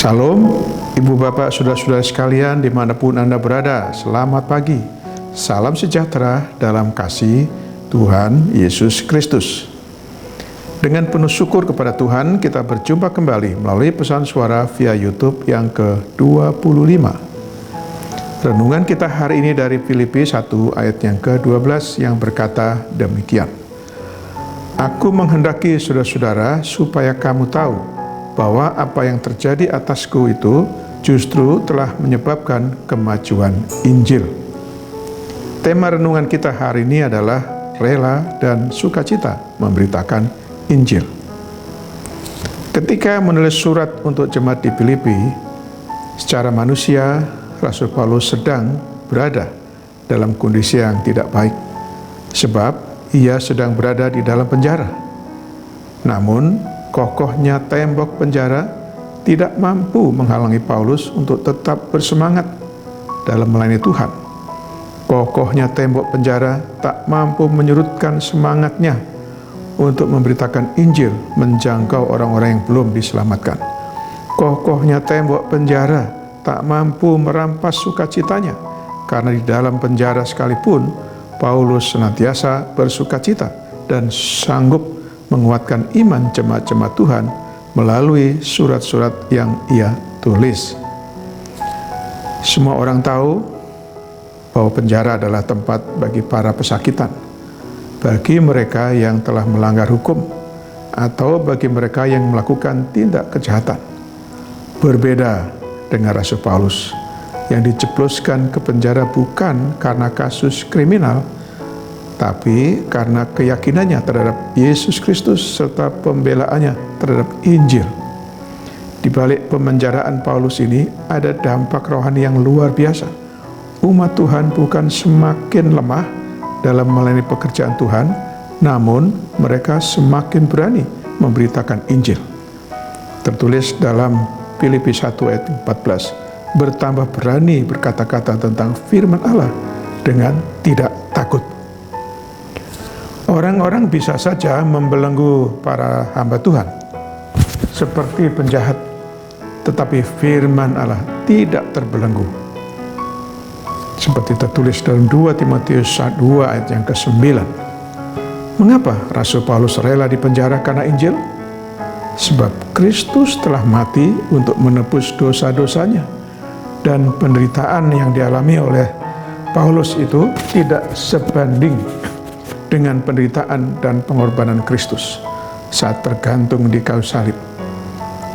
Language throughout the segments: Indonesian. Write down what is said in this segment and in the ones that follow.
Salam, Ibu Bapak, Saudara-saudara sekalian dimanapun Anda berada, selamat pagi. Salam sejahtera dalam kasih Tuhan Yesus Kristus. Dengan penuh syukur kepada Tuhan, kita berjumpa kembali melalui pesan suara via YouTube yang ke-25. Renungan kita hari ini dari Filipi 1 ayat yang ke-12 yang berkata demikian. Aku menghendaki saudara-saudara supaya kamu tahu bahwa apa yang terjadi atasku itu justru telah menyebabkan kemajuan Injil. Tema renungan kita hari ini adalah rela dan sukacita memberitakan Injil. Ketika menulis surat untuk jemaat di Filipi, secara manusia, Rasul Paulus sedang berada dalam kondisi yang tidak baik, sebab ia sedang berada di dalam penjara. Namun, kokohnya tembok penjara tidak mampu menghalangi Paulus untuk tetap bersemangat dalam melayani Tuhan. Kokohnya tembok penjara tak mampu menyurutkan semangatnya untuk memberitakan Injil menjangkau orang-orang yang belum diselamatkan. Kokohnya tembok penjara tak mampu merampas sukacitanya, karena di dalam penjara sekalipun Paulus senantiasa bersukacita dan sanggup menguatkan iman jemaat-jemaat Tuhan melalui surat-surat yang ia tulis. Semua orang tahu bahwa penjara adalah tempat bagi para pesakitan, bagi mereka yang telah melanggar hukum, atau bagi mereka yang melakukan tindak kejahatan. Berbeda dengan Rasul Paulus yang dijebloskan ke penjara bukan karena kasus kriminal, tapi karena keyakinannya terhadap Yesus Kristus serta pembelaannya terhadap Injil. Di balik pemenjaraan Paulus ini ada dampak rohani yang luar biasa. Umat Tuhan bukan semakin lemah dalam melayani pekerjaan Tuhan, namun mereka semakin berani memberitakan Injil. Tertulis dalam Filipi 1 ayat 14, bertambah berani berkata-kata tentang firman Allah dengan tidak takut. Orang-orang bisa saja membelenggu para hamba Tuhan seperti penjahat, tetapi firman Allah tidak terbelenggu. Seperti tertulis dalam 2 Timotius 2 ayat yang ke-9. Mengapa Rasul Paulus rela dipenjara karena Injil? Sebab Kristus telah mati untuk menebus dosa-dosanya, dan penderitaan yang dialami oleh Paulus itu tidak sebanding dengan penderitaan dan pengorbanan Kristus saat tergantung di kayu salib.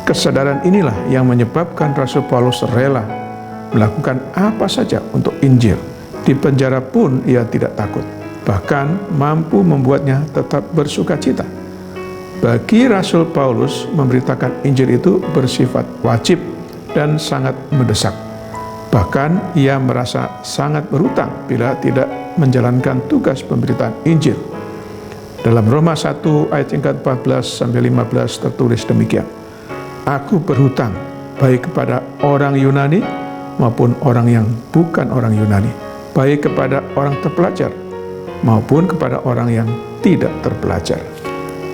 Kesadaran inilah yang menyebabkan Rasul Paulus rela melakukan apa saja untuk Injil. Di penjara pun ia tidak takut, bahkan mampu membuatnya tetap bersukacita. Bagi Rasul Paulus, memberitakan Injil itu bersifat wajib dan sangat mendesak. Bahkan ia merasa sangat berhutang bila tidak menjalankan tugas pemberitaan Injil. Dalam Roma 1 ayat yang ke-14-15 tertulis demikian. Aku berhutang baik kepada orang Yunani maupun orang yang bukan orang Yunani, baik kepada orang terpelajar maupun kepada orang yang tidak terpelajar.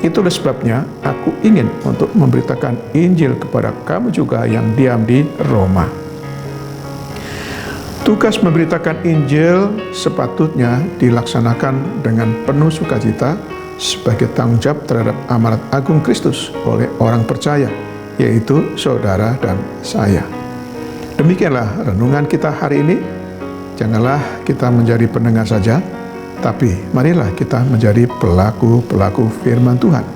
Itulah sebabnya aku ingin untuk memberitakan Injil kepada kamu juga yang diam di Roma. Tugas memberitakan Injil sepatutnya dilaksanakan dengan penuh sukacita sebagai tanggung jawab terhadap amanat agung Kristus oleh orang percaya, yaitu saudara dan saya. Demikianlah renungan kita hari ini. Janganlah kita menjadi pendengar saja, tapi marilah kita menjadi pelaku-pelaku firman Tuhan.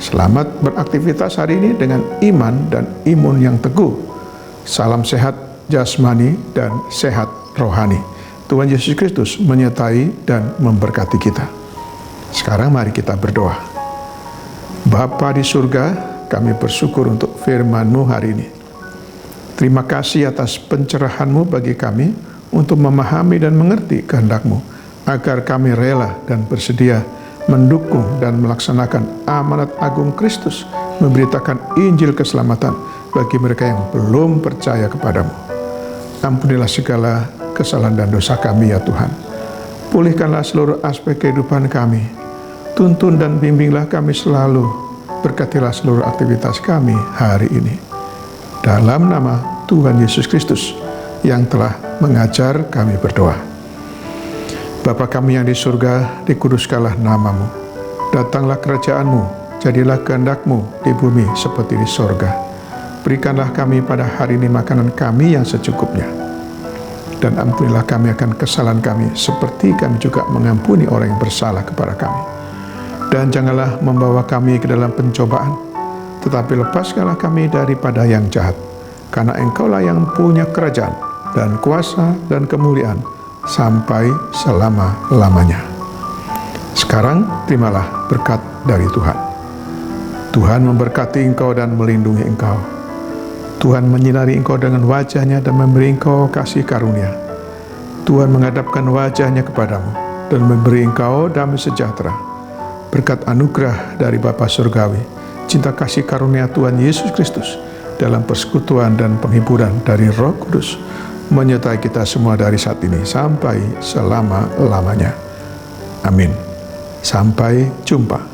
Selamat beraktivitas hari ini dengan iman dan imun yang teguh. Salam sehat jasmani dan sehat rohani. Tuhan Yesus Kristus menyertai dan memberkati kita. Sekarang mari kita berdoa. Bapa di surga, kami bersyukur untuk firman-Mu hari ini. Terima kasih atas pencerahan-Mu bagi kami untuk memahami dan mengerti kehendak-Mu, agar kami rela dan bersedia mendukung dan melaksanakan amanat agung Kristus, memberitakan Injil keselamatan bagi mereka yang belum percaya kepadamu. Ampunilah segala kesalahan dan dosa kami ya Tuhan. Pulihkanlah seluruh aspek kehidupan kami. Tuntun dan bimbinglah kami selalu. Berkatilah seluruh aktivitas kami hari ini. dalam nama Tuhan Yesus Kristus yang telah mengajar kami berdoa. Bapa kami yang di surga, dikuduskanlah namamu. Datanglah kerajaan-Mu, jadilah kehendak-Mu di bumi seperti di sorga. Berikanlah kami pada hari ini makanan kami yang secukupnya. Dan ampunilah kami akan kesalahan kami, seperti kami juga mengampuni orang yang bersalah kepada kami. Dan janganlah membawa kami ke dalam pencobaan, tetapi lepaskanlah kami daripada yang jahat. Karena Engkaulah yang punya kerajaan, dan kuasa, dan kemuliaan, sampai selama-lamanya. Sekarang terimalah berkat dari Tuhan. Tuhan memberkati engkau dan melindungi engkau. Tuhan menyinari engkau dengan wajah-Nya dan memberi engkau kasih karunia. Tuhan menghadapkan wajah-Nya kepadamu dan memberi engkau damai sejahtera. Berkat anugerah dari Bapa Surgawi, cinta kasih karunia Tuhan Yesus Kristus, dalam persekutuan dan penghiburan dari Roh Kudus, menyertai kita semua dari saat ini sampai selama-lamanya. Amin. Sampai jumpa.